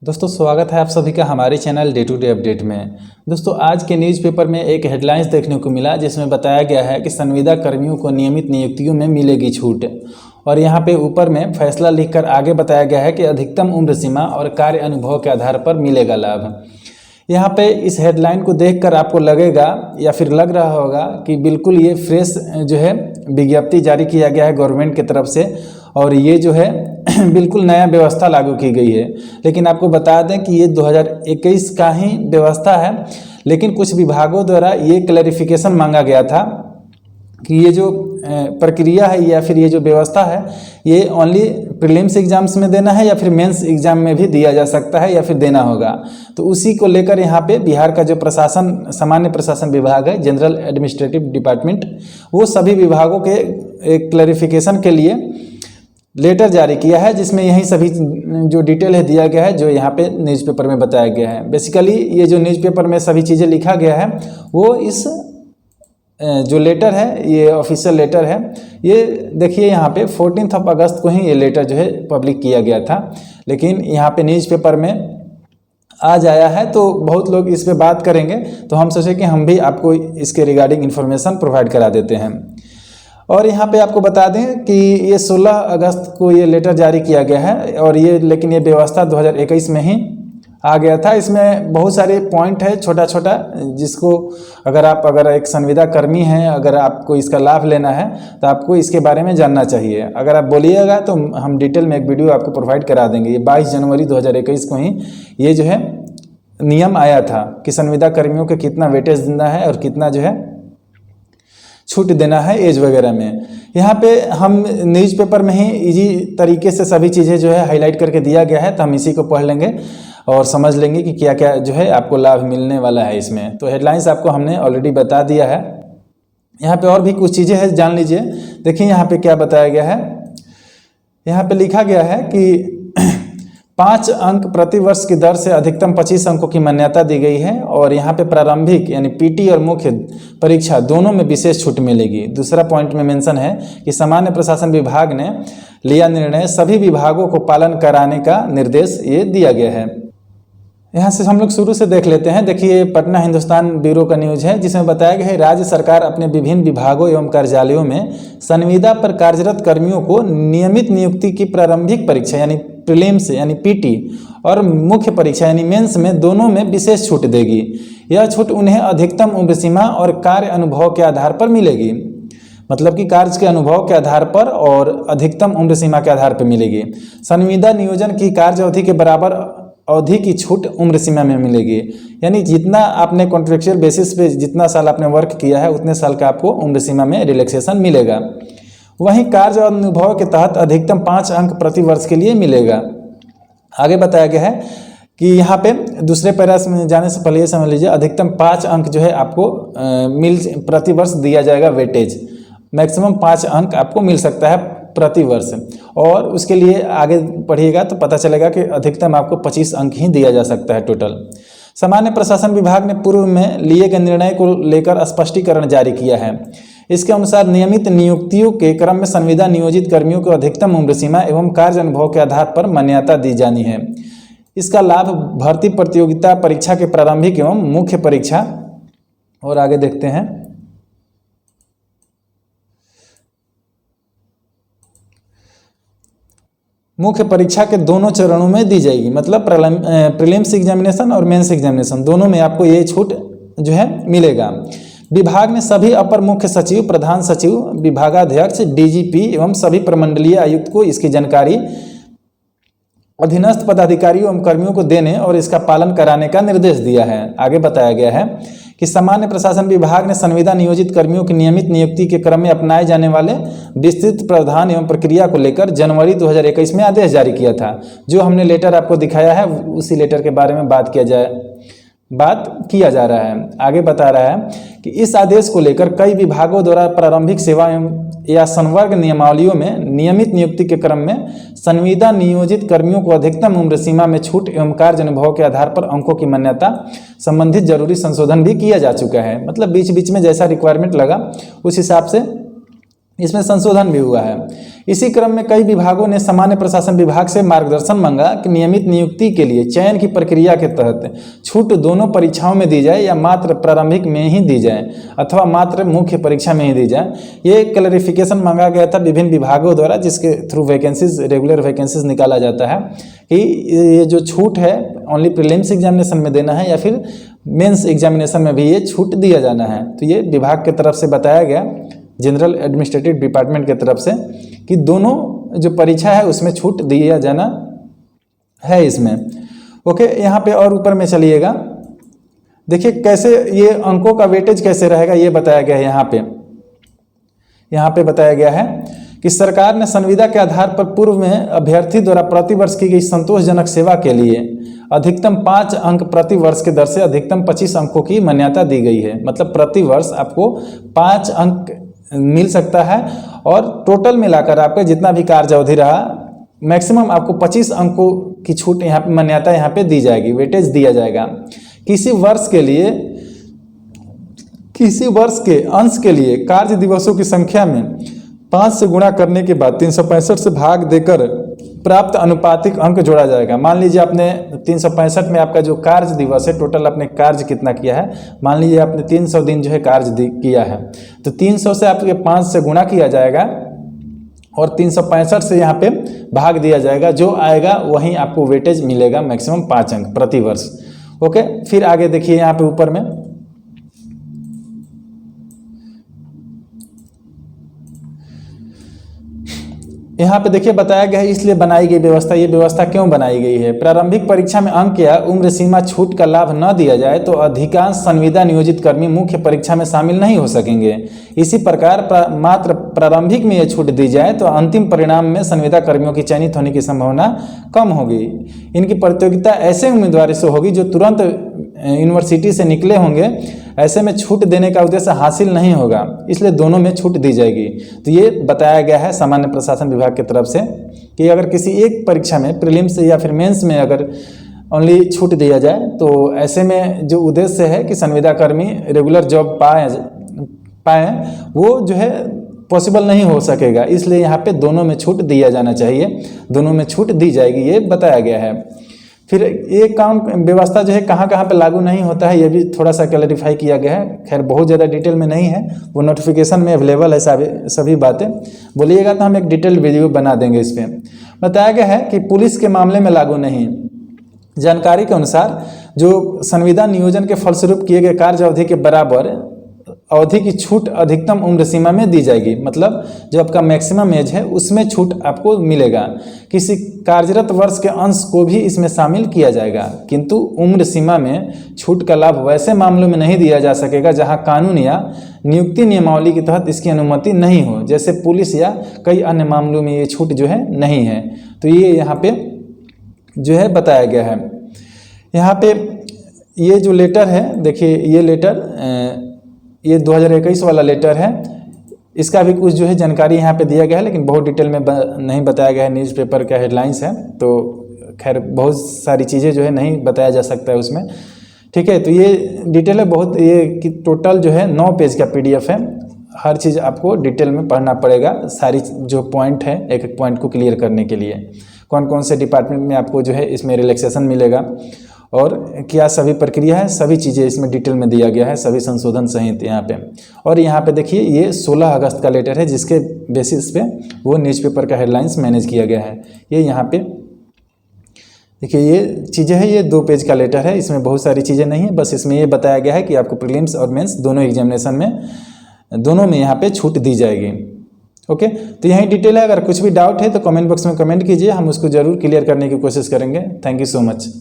दोस्तों स्वागत है आप सभी का हमारे channel day to day update में। दोस्तों आज के न्यूज़पेपर में एक हेडलाइंस देखने को मिला जिसमें बताया गया है कि संविदा कर्मियों को नियमित नियुक्तियों में मिलेगी छूट। और यहाँ पे ऊपर में फैसला लिखकर आगे बताया गया है कि अधिकतम उम्र सीमा और कार्य अनुभव के आधार पर मिलेगा लाभ। यहाँ पे इस हेडलाइन को देखकर आपको लगेगा या फिर लग रहा होगा कि बिल्कुल ये फ्रेश जो है विज्ञप्ति जारी किया गया है गवर्नमेंट की तरफ से और ये जो है बिल्कुल नया व्यवस्था लागू की गई है। लेकिन आपको बता दें कि ये 2021 का ही व्यवस्था है, लेकिन कुछ विभागों द्वारा ये क्लैरिफिकेशन मांगा गया था कि ये जो प्रक्रिया है या फिर ये जो व्यवस्था है ये ओनली प्रीलिम्स एग्जाम्स में देना है या फिर मेंस एग्जाम में भी दिया जा सकता है या फिर देना होगा। तो उसी को लेकर यहाँ पे बिहार का जो प्रशासन सामान्य प्रशासन विभाग है, जनरल एडमिनिस्ट्रेटिव डिपार्टमेंट, वो सभी विभागों के एक क्लैरिफिकेशन के लिए लेटर जारी किया है जिसमें यही सभी जो डिटेल है दिया गया है जो यहाँ पे न्यूज़पेपर में बताया गया है। बेसिकली ये जो न्यूज़पेपर में सभी चीज़ें लिखा गया है वो इस जो लेटर है ये ऑफिशियल लेटर है। ये देखिए यहाँ पे 14 अगस्त को ही ये लेटर जो है पब्लिक किया गया था, लेकिन यहाँ पे न्यूज़पेपर में आज आया है तो बहुत लोग इस पे बात करेंगे, तो हम सोचे कि हम भी आपको इसके रिगार्डिंग इन्फॉर्मेशन प्रोवाइड करा देते हैं। और यहाँ पे आपको बता दें कि ये 16 अगस्त को ये लेटर जारी किया गया है और लेकिन ये व्यवस्था 2021 में ही आ गया था। इसमें बहुत सारे पॉइंट है छोटा छोटा जिसको अगर एक संविदा कर्मी हैं, अगर आपको इसका लाभ लेना है तो आपको इसके बारे में जानना चाहिए। अगर आप बोलिएगा तो हम डिटेल में एक वीडियो आपको प्रोवाइड करा देंगे। ये 22 जनवरी 2021 को ही ये जो है नियम आया था कि संविदा कर्मियों को कितना वेटेज देना है और कितना जो है छूट देना है एज वगैरह में। यहाँ पे हम न्यूज़पेपर में ही इजी तरीके से सभी चीज़ें जो है हाईलाइट करके दिया गया है, तो हम इसी को पढ़ लेंगे और समझ लेंगे कि क्या क्या जो है आपको लाभ मिलने वाला है इसमें। तो हेडलाइंस आपको हमने ऑलरेडी बता दिया है। यहाँ पे और भी कुछ चीज़ें हैं, जान लीजिए। देखिए यहाँ पे क्या बताया गया है। यहाँ पे लिखा गया है कि 5 अंक प्रति वर्ष की दर से अधिकतम 25 अंकों की मान्यता दी गई है और यहाँ पे प्रारंभिक यानी पीटी और मुख्य परीक्षा दोनों में विशेष छूट मिलेगी। दूसरा पॉइंट में मेंशन है कि सामान्य प्रशासन विभाग ने लिया निर्णय, सभी विभागों को पालन कराने का निर्देश ये दिया गया है। यहाँ से हम लोग शुरू से देख लेते हैं। देखिए पटना हिंदुस्तान ब्यूरो का न्यूज़ है जिसमें बताया गया है राज्य सरकार अपने विभिन्न विभागों एवं कार्यालयों में संविदा पर कार्यरत कर्मियों को नियमित नियुक्ति की प्रारंभिक परीक्षा यानी प्रीलिम्स यानी पीटी और मुख्य परीक्षा यानी मेंस में दोनों में विशेष छूट देगी। यह छूट उन्हें अधिकतम उम्र सीमा और कार्य अनुभव के आधार पर मिलेगी, मतलब कि कार्य के अनुभव के आधार पर और अधिकतम उम्र सीमा के आधार पर मिलेगी। संविदा नियोजन की कार्य अवधि के बराबर अवधि की छूट उम्र सीमा में मिलेगी, यानी जितना आपने कॉन्ट्रेक्चुअल बेसिस पे जितना साल आपने वर्क किया है उतने साल का आपको उम्र सीमा में रिलैक्सेशन मिलेगा। वहीं कार्य और अनुभव के तहत अधिकतम 5 अंक प्रति वर्ष के लिए मिलेगा। आगे बताया गया है कि यहाँ पे दूसरे पैराग्राफ में जाने से पहले ये समझ लीजिए अधिकतम 5 अंक जो है आपको प्रति वर्ष दिया जाएगा वेटेज। मैक्सिमम 5 अंक आपको मिल सकता है प्रति वर्ष, और उसके लिए आगे पढ़िएगा तो पता चलेगा कि अधिकतम आपको 25 अंक ही दिया जा सकता है टोटल। सामान्य प्रशासन विभाग ने पूर्व में लिए गए निर्णय को लेकर स्पष्टीकरण जारी किया है। इसके अनुसार नियमित नियुक्तियों के क्रम में संविदा नियोजित कर्मियों को अधिकतम उम्र सीमा एवं कार्य अनुभव के आधार पर मान्यता दी जानी है। इसका लाभ भर्ती प्रतियोगिता परीक्षा के प्रारंभिक एवं मुख्य परीक्षा, और आगे देखते हैं, मुख्य परीक्षा के दोनों चरणों में दी जाएगी, मतलब प्रीलिम्स एग्जामिनेशन और मेंस एग्जामिनेशन दोनों में आपको ये छूट जो है मिलेगा। विभाग ने सभी अपर मुख्य सचिव, प्रधान सचिव, विभागाध्यक्ष, डीजीपी एवं सभी प्रमंडलीय आयुक्त को इसकी जानकारी अधीनस्थ पदाधिकारियों एवं कर्मियों को देने और इसका पालन कराने का निर्देश दिया है। आगे बताया गया है कि सामान्य प्रशासन विभाग ने संविदा नियोजित कर्मियों की नियमित नियुक्ति के क्रम में अपनाए जाने वाले विस्तृत प्रावधान एवं प्रक्रिया को लेकर जनवरी 2021 में आदेश जारी किया था। जो हमने लेटर आपको दिखाया है उसी लेटर के बारे में बात किया जा रहा है। आगे बता रहा है कि इस आदेश को लेकर कई विभागों द्वारा प्रारंभिक सेवा या संवर्ग नियमावलियों में नियमित नियुक्ति के क्रम में संविदा नियोजित कर्मियों को अधिकतम उम्र सीमा में छूट एवं कार्य अनुभव के आधार पर अंकों की मान्यता संबंधित जरूरी संशोधन भी किया जा चुका है। मतलब बीच बीच में जैसा रिक्वायरमेंट लगा उस हिसाब से इसमें संशोधन भी हुआ है। इसी क्रम में कई विभागों ने सामान्य प्रशासन विभाग से मार्गदर्शन मांगा कि नियमित नियुक्ति के लिए चयन की प्रक्रिया के तहत छूट दोनों परीक्षाओं में दी जाए या मात्र प्रारंभिक में ही दी जाए अथवा मात्र मुख्य परीक्षा में ही दी जाए। ये क्लैरिफिकेशन मांगा गया था विभिन्न विभागों द्वारा, जिसके थ्रू वैकेंसीज, रेगुलर वैकेंसीज निकाला जाता है कि ये जो छूट है ओनली प्रीलिम्स एग्जामिनेशन में देना है या फिर मेंस एग्जामिनेशन में भी ये छूट दिया जाना है। तो ये विभाग की तरफ से बताया गया, जनरल एडमिनिस्ट्रेटिव डिपार्टमेंट की तरफ से, कि दोनों जो परीक्षा है उसमें छूट दिया जाना है इसमें। ओके, यहाँ पे और ऊपर में चलिएगा, देखिए कैसे ये अंकों का वेटेज कैसे रहेगा ये बताया गया है। यहाँ पे बताया गया है कि सरकार ने संविदा के आधार पर पूर्व में अभ्यर्थी द्वारा प्रतिवर्ष की गई संतोषजनक सेवा के लिए अधिकतम 5 अंक प्रति वर्ष के दर से अधिकतम 25 अंकों की मान्यता दी गई है। मतलब प्रति वर्ष आपको 5 अंक मिल सकता है और टोटल मिलाकर आपका जितना भी कार्य अवधि रहा मैक्सिमम आपको 25 अंकों की छूट यहाँ पे मान्यता यहाँ पे दी जाएगी, वेटेज दिया जाएगा। किसी वर्ष के अंश के लिए कार्य दिवसों की संख्या में 5 से गुणा करने के बाद 365 से भाग देकर प्राप्त अनुपातिक अंक जोड़ा जाएगा। मान लीजिए आपने 365 में आपका जो कार्य दिवस है, टोटल आपने कार्य कितना किया है, मान लीजिए आपने 300 दिन जो है कार्य किया है, तो 300 से आपके 5 से गुणा किया जाएगा और 365 से यहाँ पे भाग दिया जाएगा, जो आएगा वहीं आपको वेटेज मिलेगा, मैक्सिमम 5 अंक प्रति वर्ष। ओके, फिर आगे देखिए यहाँ पे ऊपर में यहाँ पे देखिए बताया गया है इसलिए बनाई गई व्यवस्था। ये व्यवस्था क्यों बनाई गई है? प्रारंभिक परीक्षा में अंक या उम्र सीमा छूट का लाभ न दिया जाए तो अधिकांश संविदा नियोजित कर्मी मुख्य परीक्षा में शामिल नहीं हो सकेंगे। इसी प्रकार मात्र प्रारंभिक में यह छूट दी जाए तो अंतिम परिणाम में संविदा कर्मियों की चयनित होने की संभावना कम होगी। इनकी प्रतियोगिता ऐसे उम्मीदवारों से होगी जो तुरंत यूनिवर्सिटी से निकले होंगे, ऐसे में छूट देने का उद्देश्य हासिल नहीं होगा, इसलिए दोनों में छूट दी जाएगी। तो ये बताया गया है सामान्य प्रशासन विभाग की तरफ से कि अगर किसी एक परीक्षा में प्रीलिम्स या फिर मेंस में अगर ओनली छूट दिया जाए तो ऐसे में जो उद्देश्य है कि संविदा कर्मी रेगुलर जॉब पाए वो जो है पॉसिबल नहीं हो सकेगा, इसलिए यहाँ पे दोनों में छूट दिया जाना चाहिए, दोनों में छूट दी जाएगी, ये बताया गया है। फिर ये काम व्यवस्था जो है कहाँ कहाँ पे लागू नहीं होता है ये भी थोड़ा सा क्लैरिफाई किया गया है। खैर बहुत ज़्यादा डिटेल में नहीं है, वो नोटिफिकेशन में अवेलेबल है सभी बातें। बोलिएगा तो हम एक डिटेल वीडियो बना देंगे इस पर। बताया गया है कि पुलिस के मामले में लागू नहीं। जानकारी के अनुसार जो संविदा नियोजन के फलस्वरूप किए गए कार्य अवधि के बराबर अवधि की छूट अधिकतम उम्र सीमा में दी जाएगी। मतलब जो आपका मैक्सिमम एज है उसमें छूट आपको मिलेगा। किसी कार्यरत वर्ष के अंश को भी इसमें शामिल किया जाएगा, किंतु उम्र सीमा में छूट का लाभ वैसे मामलों में नहीं दिया जा सकेगा जहां कानून या नियुक्ति नियमावली के तहत इसकी अनुमति नहीं हो, जैसे पुलिस या कई अन्य मामलों में ये छूट जो है नहीं है। तो ये यहाँ पे जो है बताया गया है। यहाँ पे ये जो लेटर है, देखिए ये लेटर ये 2021 वाला लेटर है, इसका भी कुछ जो है जानकारी यहाँ पे दिया गया है, लेकिन बहुत डिटेल में नहीं बताया गया है। न्यूज़पेपर का हेडलाइंस है तो खैर बहुत सारी चीज़ें जो है नहीं बताया जा सकता है उसमें, ठीक है। तो ये डिटेल है बहुत, ये कि टोटल जो है 9 पेज का PDF है। हर चीज़ आपको डिटेल में पढ़ना पड़ेगा, सारी जो पॉइंट है एक एक पॉइंट को क्लियर करने के लिए, कौन कौन से डिपार्टमेंट में आपको जो है इसमें रिलैक्सेशन मिलेगा और क्या सभी प्रक्रिया है, सभी चीज़ें इसमें डिटेल में दिया गया है, सभी संशोधन सहित यहाँ पे। और यहाँ पे देखिए ये 16 अगस्त का लेटर है जिसके बेसिस पे वो न्यूज़पेपर का हेडलाइंस मैनेज किया गया है। ये यहाँ पे देखिए ये चीज़ें हैं, ये 2 पेज का लेटर है, इसमें बहुत सारी चीज़ें नहीं है, बस इसमें ये बताया गया है कि आपको प्रीलिम्स और मेंस दोनों एग्जामिनेशन में दोनों में यहाँ पे छूट दी जाएगी। ओके, तो यही डिटेल है। अगर कुछ भी डाउट है तो कमेंट बॉक्स में कमेंट कीजिए, हम उसको ज़रूर क्लियर करने की कोशिश करेंगे। Thank you so much.